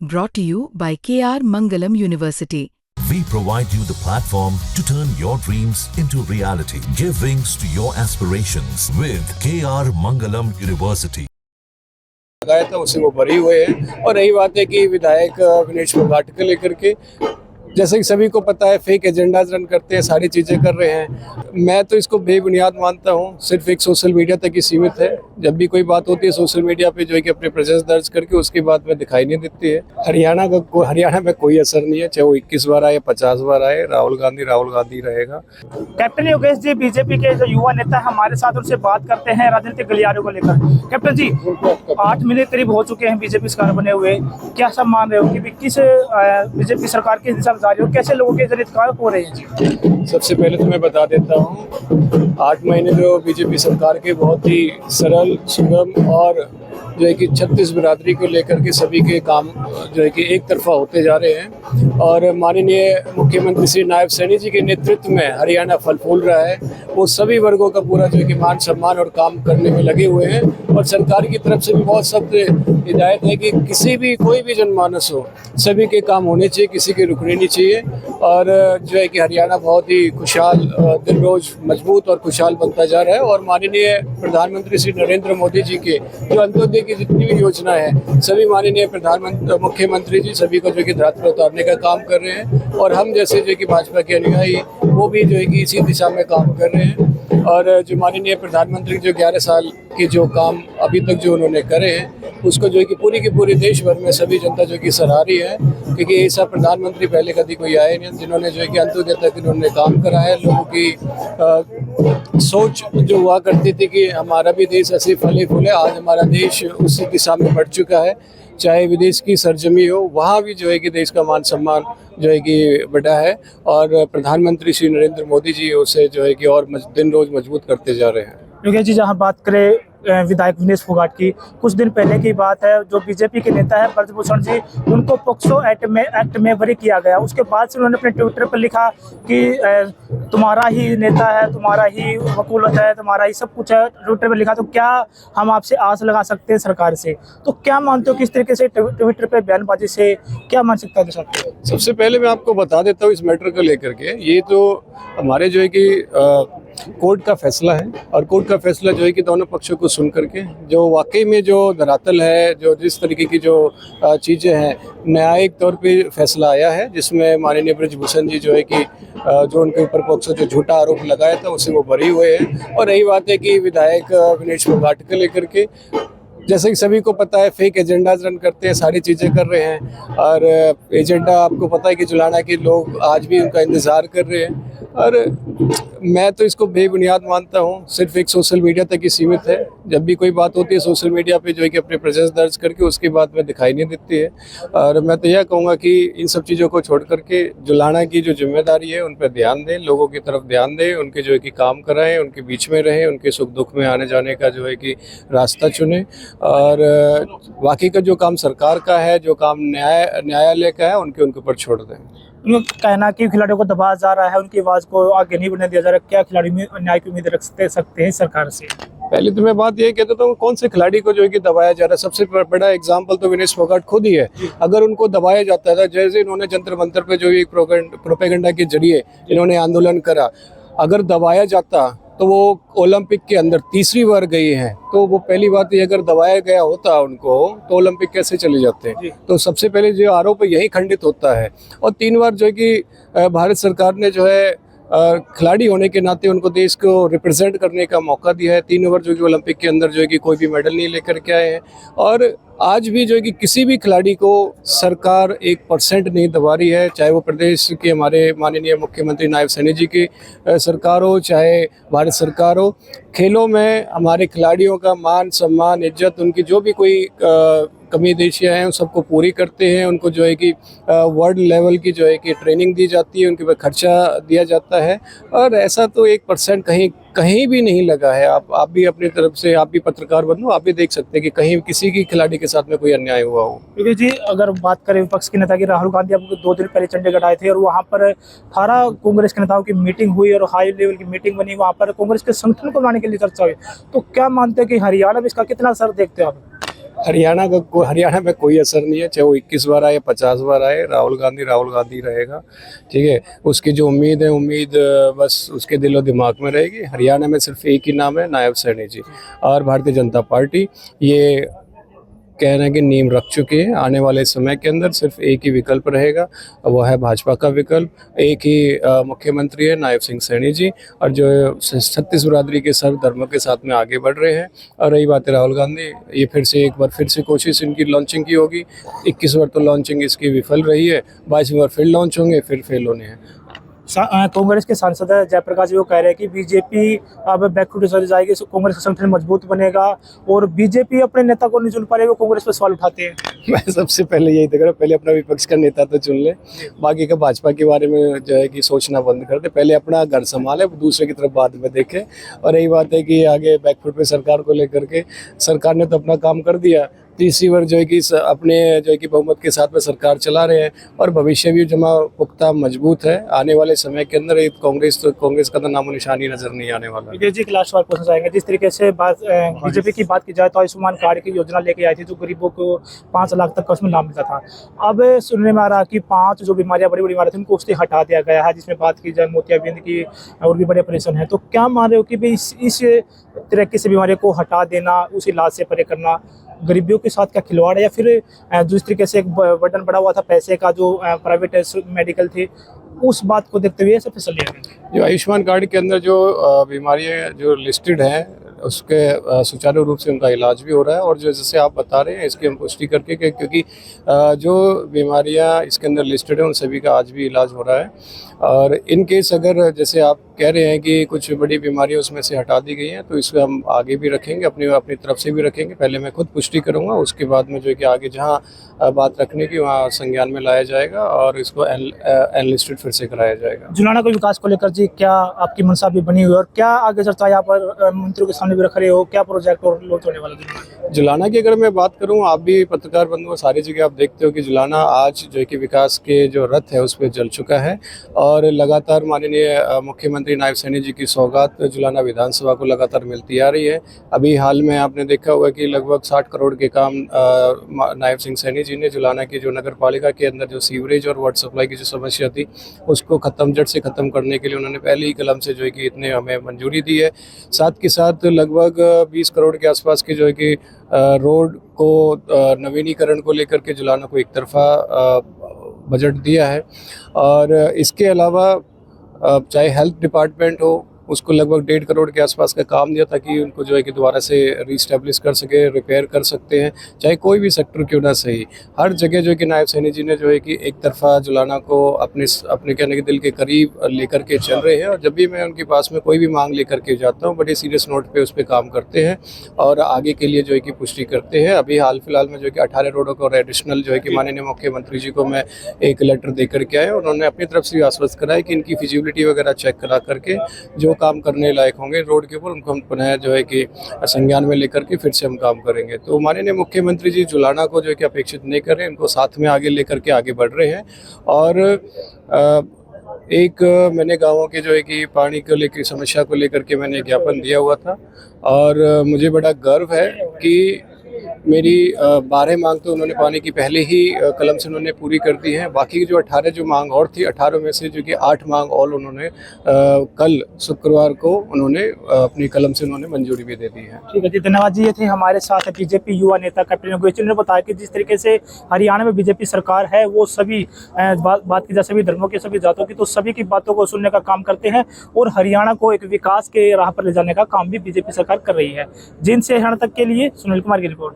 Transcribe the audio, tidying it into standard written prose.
Brought to you by KR Mangalam University. We provide you the platform to turn your dreams into reality. Give wings to your aspirations with KR Mangalam University. लगाया था उसे वो भरे हुए हैं। और रही बात है कि विधायक विनेश फोगाट को लेकर के, जैसे कि सभी को पता है, फेक एजेंडाज रन करते हैं, सारी चीज़ें कर रहे हैं। मैं तो इसको बेबुनियाद मानता हूँ, सिर्फ एक सोशल मीडिया तक ही सीमित है। जब भी कोई बात होती है सोशल मीडिया पे जो है कि अपने प्रेजेंस दर्ज करके उसके बाद में दिखाई नहीं देती है। हरियाणा में कोई असर नहीं है, चाहे वो 21 बार आए 50 बार आए, राहुल गांधी रहेगा। कैप्टन योगेश जी बीजेपी के जो युवा नेता हमारे साथ, उनसे बात करते हैं राजनीतिक गलियारों को लेकर। कैप्टन जी, 8 महीने करीब हो चुके हैं बीजेपी सरकार बने हुए, क्या सब मान रहे हो कि किस बीजेपी सरकार के हिसाब से कैसे लोगों के जरिए हो रहे हैं जी? सबसे पहले तो मैं बता देता हूँ, 8 महीने जो बीजेपी सरकार के बहुत ही सरल, सुगम और जो है कि 36 बिरादरी को लेकर के सभी के काम जो है कि एक तरफा होते जा रहे हैं। और माननीय मुख्यमंत्री श्री नायब सैनी जी के नेतृत्व में हरियाणा फल फूल रहा है। वो सभी वर्गों का पूरा जो है कि मान सम्मान और काम करने में लगे हुए हैं। और सरकार की तरफ से भी बहुत सख्त हिदायत है कि कोई भी जनमानस हो, सभी के काम होने चाहिए, किसी के रुकने नहीं चाहिए। और जो है कि हरियाणा बहुत ही खुशहाल, दिन रोज मजबूत और खुशहाल बनता जा रहा है। और माननीय प्रधानमंत्री श्री नरेंद्र मोदी जी के जो अंत्योदय की जितनी भी योजना है, सभी माननीय मुख्यमंत्री जी सभी को जो कि धरातल पर उतारने का काम कर रहे हैं। और हम जैसे जो कि भाजपा के अनुयायी वो भी जो है कि इसी दिशा में काम कर रहे हैं। और जो माननीय प्रधानमंत्री जो 11 साल के जो काम अभी तक जो उन्होंने करे हैं, उसको जो है कि पूरी देश भर में सभी जनता जो कि सराह रही है। क्योंकि ऐसा प्रधानमंत्री पहले कभी कोई आए नहीं जिन्होंने जो है कि अंत्योदय तक इन्होंने काम करा है। लोगों की सोच जो हुआ करती थी कि हमारा भी देश ऐसे फले फूले, आज हमारा देश उसी दिशा में बढ़ चुका है। चाहे विदेश की सरजमी हो, वहाँ भी जो है कि देश का मान सम्मान जो है कि बढ़ा है। और प्रधानमंत्री श्री नरेंद्र मोदी जी उसे जो है कि और दिन रोज मजबूत करते जा रहे हैं। योगेश जी, जहाँ बात करें विधायक विनेश फोगाट की, कुछ दिन पहले की बात है, जो बीजेपी के नेता है ब्रजभूषण जी, उनको पोक्सो एक्ट में बरी किया गया। उसके बाद से उन्होंने अपने ट्विटर पर लिखा कि तुम्हारा ही नेता है, तुम्हारा ही वकूलत है, तुम्हारा ही सब कुछ है, ट्विटर पर लिखा। तो क्या हम आपसे आस लगा सकते हैं सरकार से? तो क्या मानते हो किस तरीके से ट्विटर पर बयानबाजी से क्या मानसिकता है? सबसे पहले मैं आपको बता देता हूँ इस मैटर को लेकर के, ये तो हमारे जो है कि कोर्ट का फैसला है। और कोर्ट का फैसला जो है कि दोनों पक्षों को सुन करके जो वाकई में जो धरातल है, जो जिस तरीके की जो चीज़ें हैं, न्यायिक तौर पे फैसला आया है, जिसमें माननीय ब्रजभूषण जी जो है कि जो उनके ऊपर पोक्सो जो झूठा आरोप लगाया था उसे वो भरे हुए हैं। और रही बात है कि विधायक विनेश फोगाट को लेकर के, जैसे कि सभी को पता है, फेक एजेंडाज रन करते हैं, सारी चीज़ें कर रहे हैं। और एजेंडा आपको पता है कि जुलाना के लोग आज भी उनका इंतज़ार कर रहे हैं। और मैं तो इसको बेबुनियाद मानता हूँ, सिर्फ एक सोशल मीडिया तक ही सीमित है। जब भी कोई बात होती है सोशल मीडिया पे जो है कि अपने प्रेजेंस दर्ज करके उसके बाद में दिखाई नहीं देती है। और मैं तो यह कहूँगा कि इन सब चीज़ों को छोड़ करके जुलाना की जो जिम्मेदारी है उन पर ध्यान दें, लोगों की तरफ ध्यान दें, उनके जो है कि काम कराएं, उनके बीच में रहें, उनके सुख दुख में आने जाने का जो है कि रास्ता चुनें। और बाकी का जो काम सरकार का है, जो काम न्यायालय का है, उनके ऊपर छोड़ दें। उनका कहना कि खिलाड़ियों को दबाया जा रहा है, उनकी आवाज़ को आगे नहीं बढ़ने दिया जा रहा। क्या खिलाड़ी में न्याय की उम्मीद रख सकते हैं सरकार से? पहले तो मैं बात यही कहता हूँ, कौन से खिलाड़ी को जो है कि दबाया जा रहा है? सबसे बड़ा एग्जाम्पल तो विनेश फोगाट खुद ही है। अगर उनको दबाया जाता था, जैसे इन्होंने जंतर मंतर पे जो एक प्रोपेगेंडा के जरिए इन्होंने आंदोलन करा, अगर दबाया जाता तो वो ओलंपिक के अंदर 3री बार गए हैं। तो वो पहली बात ये, अगर दबाया गया होता उनको तो ओलंपिक कैसे चले जाते हैं? तो सबसे पहले जो आरोप है यही खंडित होता है। और 3 बार जो है कि भारत सरकार ने जो है खिलाड़ी होने के नाते उनको देश को रिप्रेजेंट करने का मौका दिया है। 3 बार जो कि ओलंपिक के अंदर जो है कि कोई भी मेडल नहीं लेकर के आए हैं। और आज भी जो है कि किसी भी खिलाड़ी को सरकार 1% नहीं दबा रही है, चाहे वो प्रदेश के हमारे माननीय मुख्यमंत्री नायब सैनी जी की सरकार हो, चाहे भारत सरकार हो। खेलों में हमारे खिलाड़ियों का मान सम्मान, इज्जत, उनकी जो भी कोई कमी देशियाँ हैं उन सबको पूरी करते हैं। उनको जो है कि वर्ल्ड लेवल की जो है कि ट्रेनिंग दी जाती है, उनके ऊपर खर्चा दिया जाता है। और ऐसा तो 1% कहीं भी नहीं लगा है। आप भी अपनी तरफ से, आप भी पत्रकार बनो, आप भी देख सकते हैं कि कहीं किसी की खिलाड़ी के साथ में कोई अन्याय हुआ हो। क्योंकि जी, अगर बात करें विपक्ष के नेता की, राहुल गांधी अब 2 दिन पहले चंडीगढ़ आए थे और वहाँ पर 18 कांग्रेस के नेताओं की मीटिंग हुई और हाई लेवल की मीटिंग बनी। वहाँ पर कांग्रेस के संगठन को बनाने के लिए चर्चा हुई। तो क्या मानते हैं कि हरियाणा में इसका कितना असर देखते हो आप? हरियाणा में कोई असर नहीं है, चाहे वो 21 बार आए 50 बार आए, राहुल गांधी रहेगा। ठीक है, उसकी जो उम्मीद है, बस उसके दिलो दिमाग में रहेगी। हरियाणा में सिर्फ एक ही नाम है, नायब सैनी जी, और भारतीय जनता पार्टी ये कह रहे हैं कि नींव रख चुके हैं। आने वाले समय के अंदर सिर्फ एक ही विकल्प रहेगा, वो है भाजपा का विकल्प। एक ही मुख्यमंत्री है, नायब सिंह सैनी जी, और जो छत्तीस बिरादरी के सर्व धर्मों के साथ में आगे बढ़ रहे हैं। और रही बात है राहुल गांधी, ये एक बार फिर से कोशिश इनकी लॉन्चिंग की होगी। 21 बार तो लॉन्चिंग इसकी विफल रही है, 22वीं बार फिर लॉन्च होंगे, फिर फेल होने हैं। कांग्रेस के सांसद जयप्रकाश जी वो कह रहे हैं कि बीजेपी अब बैकवर्ड चली जाएगी, कांग्रेस का संगठन मजबूत बनेगा, और बीजेपी अपने नेता को नहीं चुन पा रही, वो कांग्रेस पर सवाल उठाते हैं। मैं सबसे पहले यही देख रहा हूँ, पहले अपना विपक्ष का नेता तो चुन ले, बाकी का भाजपा के बारे में जो है कि सोचना बंद कर दे। पहले अपना घर संभाले, दूसरे की तरफ बाद में देखे। और यही बात है कि आगे बैकफुट पे सरकार को लेकर के सरकार ने तो अपना काम कर दिया, तीसरी बार जो है कि अपने जो है कि बहुमत के साथ में सरकार चला रहे हैं, और भविष्य भी जमा पुख्ता मजबूत है। आने वाले समय के अंदर कांग्रेस का तो नामो निशानी नजर नहीं आने वाला। जी, लास्ट सवाल पूछना चाहेंगे, जिस तरीके से बीजेपी की बात की जाए तो आयुष्मान कार्ड की योजना लेके आई थी, जो गरीबों को 5 लाख तक का उसमें लाभ मिलता था। अब सुनने में आ रहा कि 5 जो बीमारियां बड़ी बीमारियां थी उनको उससे हटा दिया गया है, जिसमें बात की जाए मोतियाबिंद की और भी बड़े ऑपरेशन है। तो क्या मान रहे हो कि भाई इस तरीके से बीमारियों को हटा देना, उस इलाज से परे करना गरीबियों के साथ क्या खिलवाड़ है, या फिर जिस तरीके से एक बटन पड़ा हुआ था पैसे का जो प्राइवेट मेडिकल थे, उस बात को देखते हुए सब फैसला लिया गया? जो आयुष्मान कार्ड के अंदर जो बीमारियां जो लिस्टेड हैं, उसके सुचारू रूप से उनका इलाज भी हो रहा है। और जो जैसे आप बता रहे हैं, इसकी हम पुष्टि करके क्योंकि जो बीमारियां इसके अंदर लिस्टेड हैं उन सभी का आज भी इलाज हो रहा है। और इन केस अगर जैसे आप कह रहे हैं कि कुछ बड़ी बीमारियां उसमें से हटा दी गई हैं, तो इसको हम आगे भी रखेंगे, अपनी तरफ से भी रखेंगे। पहले मैं खुद पुष्टि करूंगा, उसके बाद में जो है कि आगे जहां बात रखने की वहां संज्ञान में लाया जाएगा और इसको एनलिस्टेड फिर से कराया जाएगा। जुलाना के विकास को लेकर जी क्या आपकी मंशा भी बनी हुई है, और क्या आगे चर्चा यहाँ पर मंत्रियों के सामने भी रख रहे हो, क्या प्रोजेक्ट और लॉन्च होने वाला? जुलाना की अगर मैं बात करूं, आप भी पत्रकार बंधु हो, सारी जगह आप देखते हो कि जुलाना आज जो है कि विकास के जो रथ है उस पर जल चुका है। और लगातार माननीय मुख्यमंत्री नायब सैनी जी की सौगात जुलाना विधानसभा को लगातार मिलती आ रही है। अभी हाल में आपने देखा हुआ कि लगभग 60 करोड़ के काम नायब सिंह सैनी जी ने जुलाना की जो नगर पालिका के अंदर जो सीवरेज और वाटर सप्लाई की जो समस्या थी उसको जड़ से ख़त्म करने के लिए उन्होंने पहले ही कलम से जो है कि इतने हमें मंजूरी दी है। साथ के साथ लगभग 20 करोड़ के आसपास के जो है कि रोड को नवीनीकरण को लेकर के जुलाना को एक तरफा बजट दिया है। और इसके अलावा चाहे हेल्थ डिपार्टमेंट हो, उसको लगभग 1.5 करोड़ के आसपास का काम दिया ताकि उनको जो है कि दोबारा से रीस्टैब्लिश कर सके, रिपेयर कर सकते हैं। चाहे कोई भी सेक्टर क्यों ना सही, हर जगह जो है कि नायब सैनी जी ने जो है कि एक तरफा जुलाना को अपने कहने के दिल के करीब लेकर के चल रहे हैं। और जब भी मैं उनके पास में कोई भी मांग लेकर के जाता हूँ, बड़े सीरियस नोट पे उस पर काम करते हैं और आगे के लिए जो है कि पुष्टि करते हैं। अभी हाल फिलहाल में जो है कि 18 रोडों को एडिशनल जो है कि माननीय मुख्यमंत्री जी को मैं एक लेटर दे करके आया। उन्होंने अपनी तरफ से आश्वस्त कराया कि इनकी फिजिबिलिटी वगैरह चेक करा करके जो काम करने लायक होंगे रोड के ऊपर उनको हम पुनः जो है कि संज्ञान में लेकर के फिर से हम काम करेंगे। तो माननीय मुख्यमंत्री जी जुलाना को जो है कि अपेक्षित नहीं कर रहे हैं, इनको साथ में आगे लेकर के आगे बढ़ रहे हैं। और एक मैंने गाँवों के जो है कि पानी को लेकर समस्या को लेकर के मैंने ज्ञापन दिया हुआ था और मुझे बड़ा गर्व है कि मेरी 12 मांग तो उन्होंने पानी की पहले ही कलम से उन्होंने पूरी कर दी है। बाकी जो 18 जो मांग और थी, 18 में से जो कि 8 मांग और उन्होंने कल शुक्रवार को उन्होंने अपनी कलम से उन्होंने मंजूरी भी दे दी है। ठीक है जी, धन्यवाद जी। ये थे हमारे साथ बीजेपी युवा नेता कैप्टन योगेश्वर ने बताया कि जिस तरीके से हरियाणा में बीजेपी सरकार है वो सभी बात की जाए सभी धर्मों की, सभी जातों की, तो सभी की बातों को सुनने का काम करते हैं और हरियाणा को एक विकास के राह पर ले जाने का काम भी बीजेपी सरकार कर रही है। जिनसे हरियाणा तक के लिए सुनील कुमार की रिपोर्ट।